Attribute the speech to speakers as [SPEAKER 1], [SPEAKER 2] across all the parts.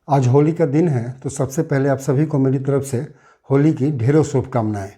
[SPEAKER 1] आज होली का दिन है, तो सबसे पहले आप सभी को मेरी तरफ से होली की ढेरों शुभकामनाएं।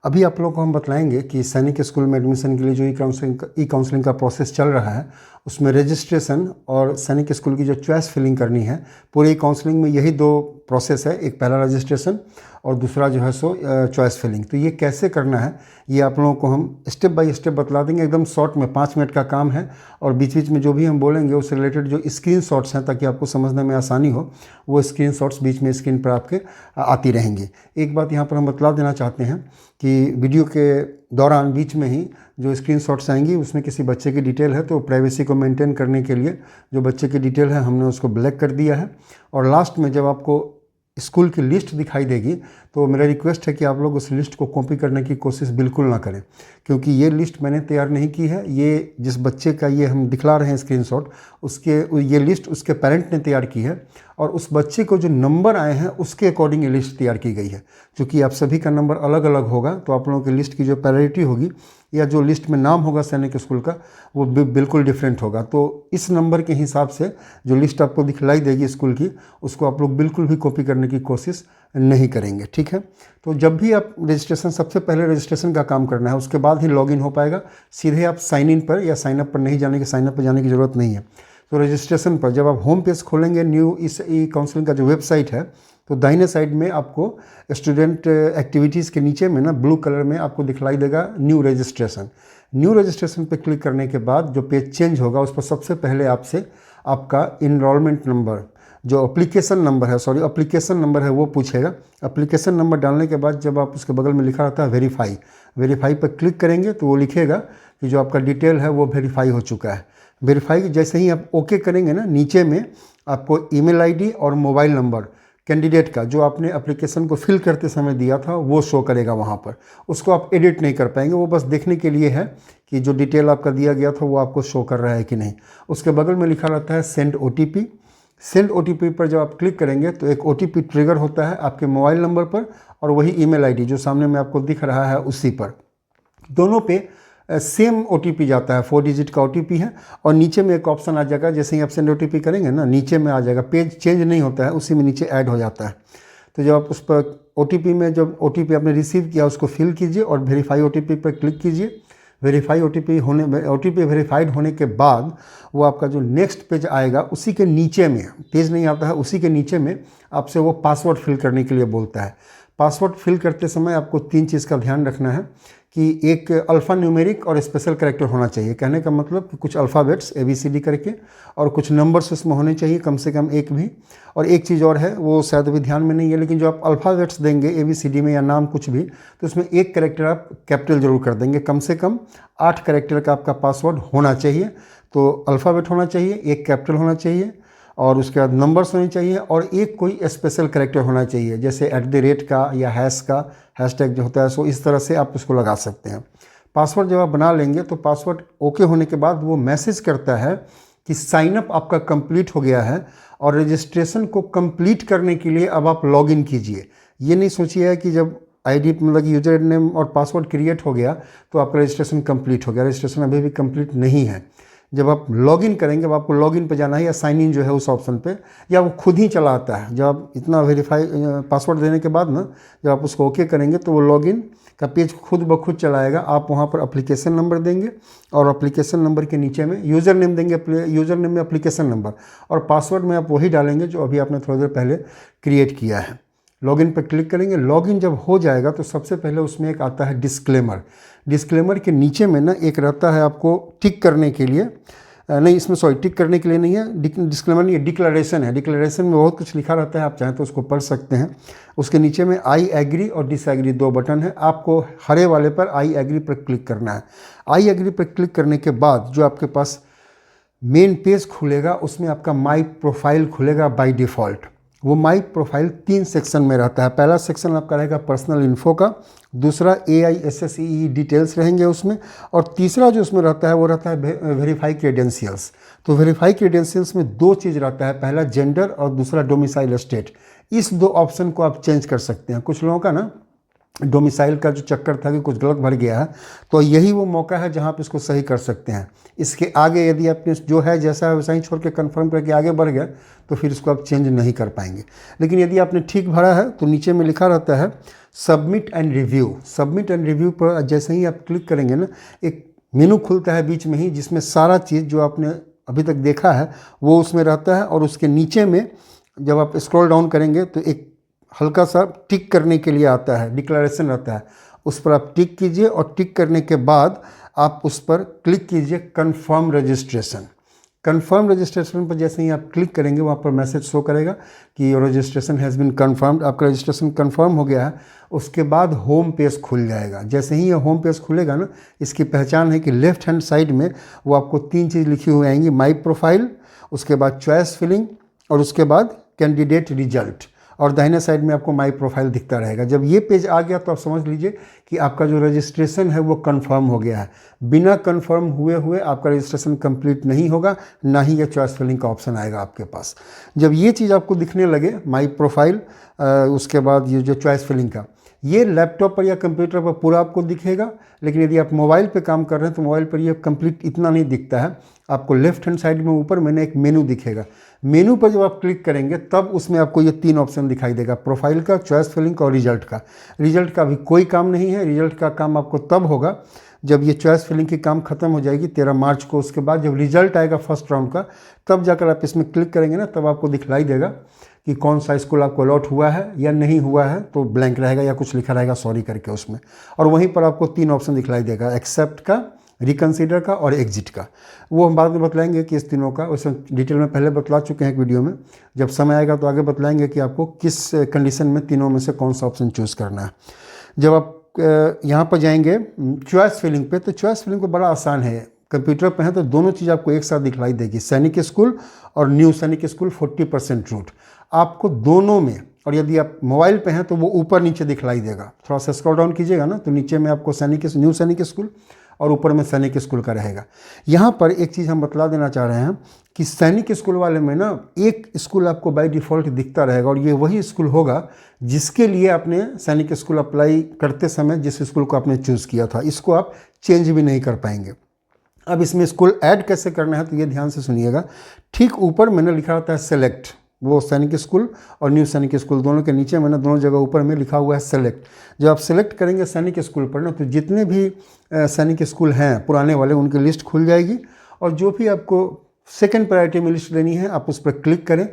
[SPEAKER 1] अभी आप लोगों को हम बतलाएंगे कि सैनिक स्कूल में एडमिशन के लिए जो ई काउंसलिंग का प्रोसेस चल रहा है, उसमें रजिस्ट्रेशन और सैनिक स्कूल की जो चॉइस फिलिंग करनी है, पूरे ई काउंसलिंग में यही दो प्रोसेस है। एक पहला रजिस्ट्रेशन और दूसरा जो है सो चॉइस फिलिंग। तो ये कैसे करना है ये आप लोगों को हम स्टेप बाय स्टेप बतला देंगे, एकदम शॉर्ट में 5 मिनट का काम है। और बीच बीच में जो भी हम बोलेंगे उससे रिलेटेड जो स्क्रीनशॉट्स हैं, ताकि आपको समझने में आसानी हो, वो स्क्रीनशॉट्स बीच में स्क्रीन पर आपके आती रहेंगी। एक बात यहाँ पर हम बतला देना चाहते हैं कि वीडियो के दौरान बीच में ही जो स्क्रीनशॉट्स आएंगी उसमें किसी बच्चे की डिटेल है, तो प्राइवेसी को मेंटेन करने के लिए जो बच्चे की डिटेल है हमने उसको ब्लैक कर दिया है। और लास्ट में जब आपको स्कूल की लिस्ट दिखाई देगी तो मेरा रिक्वेस्ट है कि आप लोग उस लिस्ट को कॉपी करने की कोशिश बिल्कुल ना करें, क्योंकि ये लिस्ट मैंने तैयार नहीं की है। ये जिस बच्चे का ये हम दिखला रहे हैं स्क्रीनशॉट, उसके ये लिस्ट उसके पेरेंट ने तैयार की है और उस बच्चे को जो नंबर आए हैं उसके अकॉर्डिंग ये लिस्ट तैयार की गई है। क्योंकि आप सभी का नंबर अलग अलग होगा, तो आप लोगों की लिस्ट की जो प्रायोरिटी होगी या जो लिस्ट में नाम होगा सैनिक स्कूल का, वो बिल्कुल डिफरेंट होगा। तो इस नंबर के हिसाब से जो लिस्ट आपको दिखलाई देगी स्कूल की, उसको आप लोग बिल्कुल भी कॉपी करने की कोशिश नहीं करेंगे, ठीक है। तो जब भी आप रजिस्ट्रेशन, सबसे पहले रजिस्ट्रेशन का काम करना है, उसके बाद ही लॉगिन हो पाएगा। सीधे आप साइन इन पर या साइन अप पर नहीं जाने की, साइन अप पर जाने की ज़रूरत नहीं है। तो रजिस्ट्रेशन पर जब आप होम पेज खोलेंगे, न्यू इस ई काउंसलिंग का जो वेबसाइट है, तो दाहिने साइड में आपको स्टूडेंट एक्टिविटीज़ के नीचे में ना ब्लू कलर में आपको दिखलाई देगा न्यू रजिस्ट्रेशन। न्यू रजिस्ट्रेशन पे क्लिक करने के बाद जो पेज चेंज होगा, उस पर सबसे पहले आपसे आपका इनरोलमेंट नंबर, जो एप्लीकेशन नंबर है वो पूछेगा। एप्लीकेशन नंबर डालने के बाद जब आप उसके बगल में लिखा रहता है वेरीफाई पर क्लिक करेंगे तो वो लिखेगा कि जो आपका डिटेल है वो वेरीफाई हो चुका है। वेरीफाई जैसे ही आप ओके करेंगे ना, नीचे में आपको ईमेल आईडी और मोबाइल नंबर कैंडिडेट का जो आपने एप्लीकेशन को फिल करते समय दिया था वो शो करेगा वहाँ पर। उसको आप एडिट नहीं कर पाएंगे, वो बस देखने के लिए है कि जो डिटेल आपका दिया गया था वो आपको शो कर रहा है कि नहीं। उसके बगल में लिखा रहता है सेंड OTP। सेंड OTP पर जब आप क्लिक करेंगे तो एक OTP ट्रिगर होता है आपके मोबाइल नंबर पर और वही ईमेल आईडी जो सामने में आपको दिख रहा है उसी पर। दोनों पे सेम OTP जाता है, 4 डिजिट का OTP है। और नीचे में एक ऑप्शन आ जाएगा, जैसे ही आप सेंड OTP करेंगे ना, नीचे में आ जाएगा, पेज चेंज नहीं होता है, उसी में नीचे ऐड हो जाता है। तो जब आप उस पर OTP में जब OTP आपने रिसीव किया उसको फिल कीजिए और वेरीफाई OTP पर क्लिक कीजिए। वेरीफाई OTP वेरीफाइड होने के बाद वो आपका जो नेक्स्ट पेज आएगा उसी के न्नीचे में, पेज नहीं आता है, उसी के नीचे में आपसे वो पासवर्ड फिल करने के लिए बोलता है। पासवर्ड फिल करते समय आपको 3 चीज़ का ध्यान रखना है कि एक अल्फ़ा न्यूमेरिक और स्पेशल कैरेक्टर होना चाहिए। कहने का मतलब कि कुछ अल्फ़ाबेट्स ABCD करके और कुछ नंबर्स उसमें होने चाहिए, कम से कम एक भी। और एक चीज़ और है, वो शायद अभी ध्यान में नहीं है, लेकिन जो आप अल्फ़ाबेट्स देंगे ABCD में या नाम कुछ भी, तो उसमें एक कैरेक्टर आप कैपिटल जरूर कर देंगे। कम से कम 8 कैरेक्टर का आपका पासवर्ड होना चाहिए। तो अल्फ़ाबेट होना चाहिए, एक कैपिटल होना चाहिए और उसके बाद नंबर्स होने चाहिए और एक कोई स्पेशल कैरेक्टर होना चाहिए, जैसे @ का या हैश का, हैशटैग जो होता है, सो इस तरह से आप उसको लगा सकते हैं। पासवर्ड जब आप बना लेंगे तो पासवर्ड ओके होने के बाद वो मैसेज करता है कि साइन अप आपका कंप्लीट हो गया है और रजिस्ट्रेशन को कंप्लीट करने के लिए अब आप लॉगिन कीजिए। ये नहीं सोचिए कि जब ID मतलब यूजर नेम और पासवर्ड क्रिएट हो गया तो आपका रजिस्ट्रेशन कंप्लीट हो गया। रजिस्ट्रेशन अभी भी कंप्लीट नहीं है। जब आप लॉगिन करेंगे, अब आपको लॉगिन पे जाना है या साइन इन जो है उस ऑप्शन पे, या वो खुद ही चला आता है। जब आप इतना वेरीफाई पासवर्ड देने के बाद ना, जब आप उसको ओके करेंगे तो वो लॉगिन का पेज खुद ब खुद चलाएगा। आप वहाँ पर एप्लीकेशन नंबर देंगे और एप्लीकेशन नंबर के नीचे में यूज़र नेम देंगे, यूज़र नेम में एप्लीकेशन नंबर, और पासवर्ड में आप वही डालेंगे जो अभी आपने थोड़ी देर पहले क्रिएट किया है। लॉगिन पर क्लिक करेंगे। लॉगिन जब हो जाएगा तो सबसे पहले उसमें एक आता है डिस्क्लेमर के नीचे में ना एक रहता है आपको टिक करने के लिए, नहीं इसमें सॉरी टिक करने के लिए नहीं है, डिस्क्लेमर नहीं है, डिक्लेरेशन है। डिक्लेरेशन में बहुत कुछ लिखा रहता है, आप चाहें तो उसको पढ़ सकते हैं। उसके नीचे में आई एग्री और डिसएग्री 2 बटन है। आपको हरे वाले पर आई एग्री पर क्लिक करना है। आई एग्री पर क्लिक करने के बाद जो आपके पास मेन पेज खुलेगा उसमें आपका माई प्रोफाइल खुलेगा बाय डिफ़ॉल्ट। वो माई प्रोफाइल 3 सेक्शन में रहता है। पहला सेक्शन आपका रहेगा पर्सनल इन्फो का, दूसरा AISSEE डिटेल्स रहेंगे उसमें, और तीसरा जो उसमें रहता है वो रहता है वेरीफाई क्रेडेंशियल्स। तो वेरीफाई क्रेडेंशियल्स में 2 चीज़ रहता है, पहला जेंडर और दूसरा डोमिसाइल स्टेट। इस 2 ऑप्शन को आप चेंज कर सकते हैं। कुछ लोगों का ना डोमिसाइल का जो चक्कर था कि कुछ गलत भर गया है, तो यही वो मौका है जहाँ पे इसको सही कर सकते हैं। इसके आगे यदि आपने जो है जैसा है वैसा ही छोड़ के कंफर्म करके आगे बढ़ गया तो फिर इसको आप चेंज नहीं कर पाएंगे। लेकिन यदि आपने ठीक भरा है तो नीचे में लिखा रहता है submit and review. Submit and review पर जैसे ही आप क्लिक करेंगे ना, एक मेनू खुलता है बीच में ही, जिसमें सारा चीज़ जो आपने अभी तक देखा है वो उसमें रहता है। और उसके नीचे में जब आप स्क्रॉल डाउन करेंगे तो एक हल्का सा टिक करने के लिए आता है, डिक्लेरेशन रहता है, उस पर आप टिक कीजिए और टिक करने के बाद आप उस पर क्लिक कीजिए कन्फर्म रजिस्ट्रेशन। कन्फर्म रजिस्ट्रेशन पर जैसे ही आप क्लिक करेंगे वहाँ पर मैसेज शो करेगा कि your registration has been confirmed, आपका रजिस्ट्रेशन कन्फर्म हो गया है। उसके बाद होम पेज खुल जाएगा। जैसे ही ये होम पेज खुलेगा ना, इसकी पहचान है कि लेफ्ट हैंड साइड में वो आपको 3 चीज़ लिखी हुई आएंगी, माई प्रोफाइल, उसके बाद चॉइस फिलिंग और उसके बाद कैंडिडेट रिजल्ट, और दाहिने साइड में आपको माई प्रोफाइल दिखता रहेगा। जब ये पेज आ गया तो आप समझ लीजिए कि आपका जो रजिस्ट्रेशन है वो कंफर्म हो गया है। बिना कंफर्म हुए हुए आपका रजिस्ट्रेशन कंप्लीट नहीं होगा, ना ही ये चॉइस फिलिंग का ऑप्शन आएगा आपके पास। जब ये चीज़ आपको दिखने लगे, माई प्रोफाइल, उसके बाद ये जो चॉइस फिलिंग का, ये लैपटॉप पर या कंप्यूटर पर पूरा आपको दिखेगा। लेकिन यदि आप मोबाइल पे काम कर रहे हैं तो मोबाइल पर ये कंप्लीट इतना नहीं दिखता है। आपको लेफ्ट हैंड साइड में ऊपर मैंने एक मेनू दिखेगा। मेनू पर जब आप क्लिक करेंगे तब उसमें आपको ये 3 ऑप्शन दिखाई देगा, प्रोफाइल का, चॉइस फिलिंग का और रिजल्ट का। रिजल्ट का भी कोई काम नहीं है। रिजल्ट का काम आपको तब होगा जब ये चॉइस फिलिंग की काम खत्म हो जाएगी 13 मार्च को। उसके बाद जब रिजल्ट आएगा फर्स्ट राउंड का, तब जाकर आप इसमें क्लिक करेंगे ना, तब आपको दिखलाई देगा कि कौन सा स्कूल आपको अलॉट हुआ है या नहीं हुआ है। तो ब्लैंक रहेगा या कुछ लिखा रहेगा सॉरी करके उसमें, और वहीं पर आपको 3 ऑप्शन दिखलाई देगा, एक्सेप्ट का, रिकन्सिडर का और एग्जिट का। वो हम बाद में बतलाएंगे कि इस तीनों का, वैसे डिटेल में पहले बतला चुके हैं एक वीडियो में। जब समय आएगा तो आगे बतलाएंगे कि आपको किस कंडीशन में तीनों में से कौन सा ऑप्शन चूज़ करना है। जब आप यहाँ पर जाएंगे चॉइस फिलिंग पे, तो चॉइस फिलिंग को बड़ा आसान है। कंप्यूटर पे है तो दोनों चीज़ आपको एक साथ दिखलाई देगी, सैनिक स्कूल और न्यू सैनिक स्कूल 40% रूट आपको दोनों में। और यदि आप मोबाइल पे हैं तो वो ऊपर नीचे दिखलाई देगा। थोड़ा सा स्क्रॉल डाउन कीजिएगा ना तो नीचे में आपको न्यू सैनिक स्कूल और ऊपर में सैनिक स्कूल का रहेगा। यहाँ पर एक चीज़ हम बतला देना चाह रहे हैं कि सैनिक स्कूल वाले में ना एक स्कूल आपको बाय डिफ़ॉल्ट दिखता रहेगा, और ये वही स्कूल होगा जिसके लिए आपने सैनिक स्कूल अप्लाई करते समय जिस स्कूल को आपने चूज़ किया था। इसको आप चेंज भी नहीं कर पाएंगे। अब इसमें स्कूल ऐड कैसे करना है तो ये ध्यान से सुनिएगा। ठीक ऊपर मैंने लिखा होता है सेलेक्ट, वो सैनिक स्कूल और न्यू सैनिक स्कूल दोनों के नीचे मैंने दोनों जगह ऊपर में लिखा हुआ है सेलेक्ट। जब आप सेलेक्ट करेंगे सैनिक स्कूल पर ना, तो जितने भी सैनिक स्कूल हैं पुराने वाले, उनकी लिस्ट खुल जाएगी। और जो भी आपको सेकंड प्रायोरिटी में लिस्ट लेनी है आप उस पर क्लिक करें।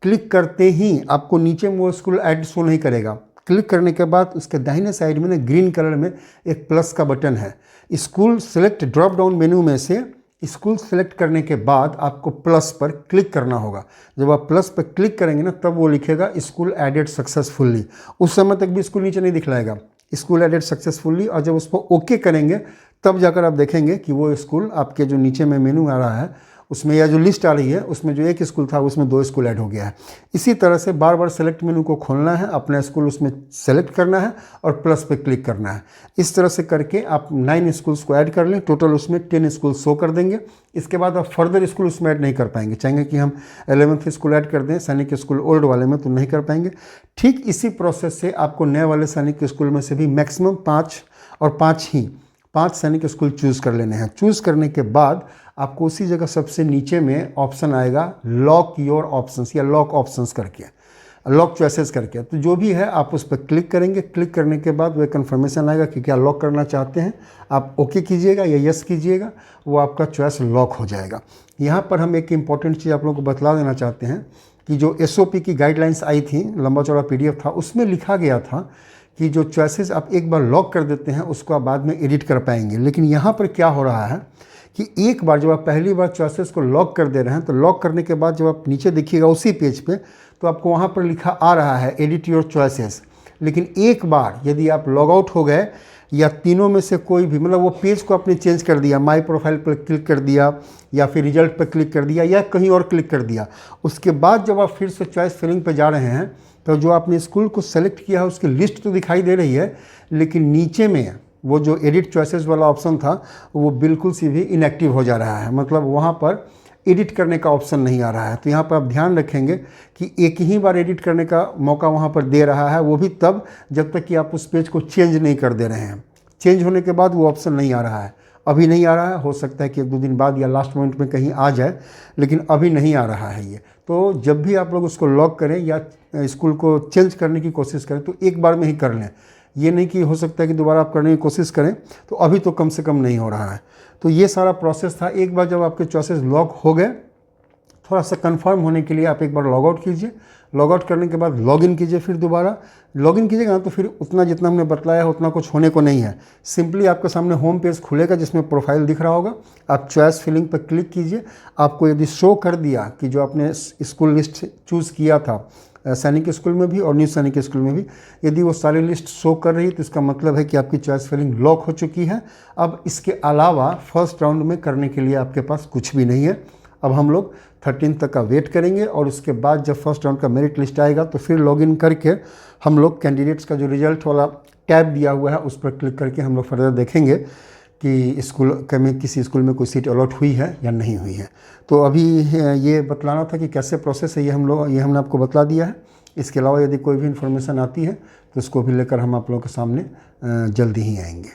[SPEAKER 1] क्लिक करते ही आपको नीचे में वो स्कूल ऐड शो नहीं करेगा। क्लिक करने के बाद उसके दाहिने साइड में ना ग्रीन कलर में एक प्लस का बटन है। School select drop down menu में से स्कूल सेलेक्ट करने के बाद आपको प्लस पर क्लिक करना होगा। जब आप प्लस पर क्लिक करेंगे ना, तब वो लिखेगा स्कूल एडेड सक्सेसफुली। उस समय तक भी स्कूल नीचे नहीं दिखलाएगा, स्कूल एडेड सक्सेसफुली। और जब उसको ओके करेंगे तब जाकर आप देखेंगे कि वो स्कूल आपके जो नीचे में मेनू आ रहा है उसमें, या जो लिस्ट आ रही है उसमें जो एक स्कूल था उसमें 2 स्कूल ऐड हो गया है। इसी तरह से बार बार सेलेक्ट मेनू को खोलना है, अपना स्कूल उसमें सेलेक्ट करना है और प्लस पे क्लिक करना है। इस तरह से करके आप 9 स्कूल्स को ऐड कर लें। टोटल उसमें 10 स्कूल शो कर देंगे। इसके बाद आप फर्दर स्कूल उसमें ऐड नहीं कर पाएंगे। चाहेंगे कि हम 11th स्कूल ऐड कर दें सैनिक स्कूल ओल्ड वाले में, तो नहीं कर पाएंगे। ठीक इसी प्रोसेस से आपको नए वाले सैनिक स्कूल में से भी मैक्सिमम 5 और 5 सैनिक स्कूल चूज़ कर लेने हैं। चूज़ करने के बाद आपको उसी जगह सबसे नीचे में ऑप्शन आएगा लॉक योर ऑप्शंस या लॉक ऑप्शंस करके, लॉक चॉइसेस करके। तो जो भी है आप उस पर क्लिक करेंगे। क्लिक करने के बाद वह कन्फर्मेशन आएगा कि क्या लॉक करना चाहते हैं। आप ओके कीजिएगा या यस कीजिएगा, वो आपका चॉइस लॉक हो जाएगा। यहाँ पर हम एक इम्पॉर्टेंट चीज़ आप लोगों को बतला देना चाहते हैं कि जो SOP की गाइडलाइंस आई थी, लंबा चौड़ा PDF था, उसमें लिखा गया था कि जो चॉइसेस आप एक बार लॉक कर देते हैं उसको आप बाद में एडिट कर पाएंगे। लेकिन यहाँ पर क्या हो रहा है कि एक बार जब आप पहली बार चॉइसेस को लॉक कर दे रहे हैं, तो लॉक करने के बाद जब आप नीचे देखिएगा उसी पेज पे, तो आपको वहाँ पर लिखा आ रहा है एडिट योर चॉइसेस। लेकिन एक बार यदि आप लॉग आउट हो गए या तीनों में से कोई भी, मतलब वो पेज को आपने चेंज कर दिया, माई प्रोफाइल पर क्लिक कर दिया या फिर रिजल्ट पर क्लिक कर दिया या कहीं और क्लिक कर दिया, उसके बाद जब आप फिर से चॉइस फिलिंग पर जा रहे हैं तो जो आपने स्कूल को सेलेक्ट किया है उसकी लिस्ट तो दिखाई दे रही है, लेकिन नीचे में वो जो एडिट चॉइसेस वाला ऑप्शन था वो बिल्कुल सी भी इनएक्टिव हो जा रहा है। मतलब वहाँ पर एडिट करने का ऑप्शन नहीं आ रहा है। तो यहाँ पर आप ध्यान रखेंगे कि एक ही बार एडिट करने का मौका वहाँ पर दे रहा है, वो भी तब जब तक कि आप उस पेज को चेंज नहीं कर दे रहे हैं। चेंज होने के बाद वो ऑप्शन नहीं आ रहा है, अभी नहीं आ रहा है। हो सकता है कि 1-2 दिन बाद या लास्ट मोमेंट में कहीं आ जाए, लेकिन अभी नहीं आ रहा है ये। तो जब भी आप लोग उसको लॉक करें या स्कूल को चेंज करने की कोशिश करें तो एक बार में ही कर लें। ये नहीं कि हो सकता है कि दोबारा आप करने की कोशिश करें, तो अभी तो कम से कम नहीं हो रहा है। तो ये सारा प्रोसेस था। एक बार जब आपके चॉइसेस लॉक हो गए, थोड़ा सा कंफर्म होने के लिए आप एक बार लॉग आउट कीजिए। लॉग आउट करने के बाद लॉगिन कीजिए। फिर दोबारा लॉगिन कीजिएगा ना तो फिर उतना जितना हमने बतलाया है उतना कुछ होने को नहीं है। सिंपली आपके सामने होम पेज खुलेगा जिसमें प्रोफाइल दिख रहा होगा। आप चॉइस फिलिंग पर क्लिक कीजिए। आपको यदि शो कर दिया कि जो आपने स्कूल लिस्ट चूज़ किया था सैनिक स्कूल में भी और न्यू सैनिक स्कूल में भी, यदि वो सारी लिस्ट शो कर रही है तो इसका मतलब है कि आपकी चॉइस फिलिंग लॉक हो चुकी है। अब इसके अलावा फर्स्ट राउंड में करने के लिए आपके पास कुछ भी नहीं है। अब हम लोग 13 तक का वेट करेंगे और उसके बाद जब फर्स्ट राउंड का मेरिट लिस्ट आएगा तो फिर लॉगिन करके हम लोग कैंडिडेट्स का जो रिजल्ट वाला टैब दिया हुआ है उस पर क्लिक करके हम लोग फर्दर देखेंगे कि स्कूल में किसी स्कूल में कोई सीट अलॉट हुई है या नहीं हुई है। तो अभी ये बतलाना था कि कैसे प्रोसेस है, ये हमने आपको बतला दिया है। इसके अलावा यदि कोई भी इन्फॉर्मेशन आती है तो उसको भी लेकर हम आप लोगों के सामने जल्दी ही आएंगे।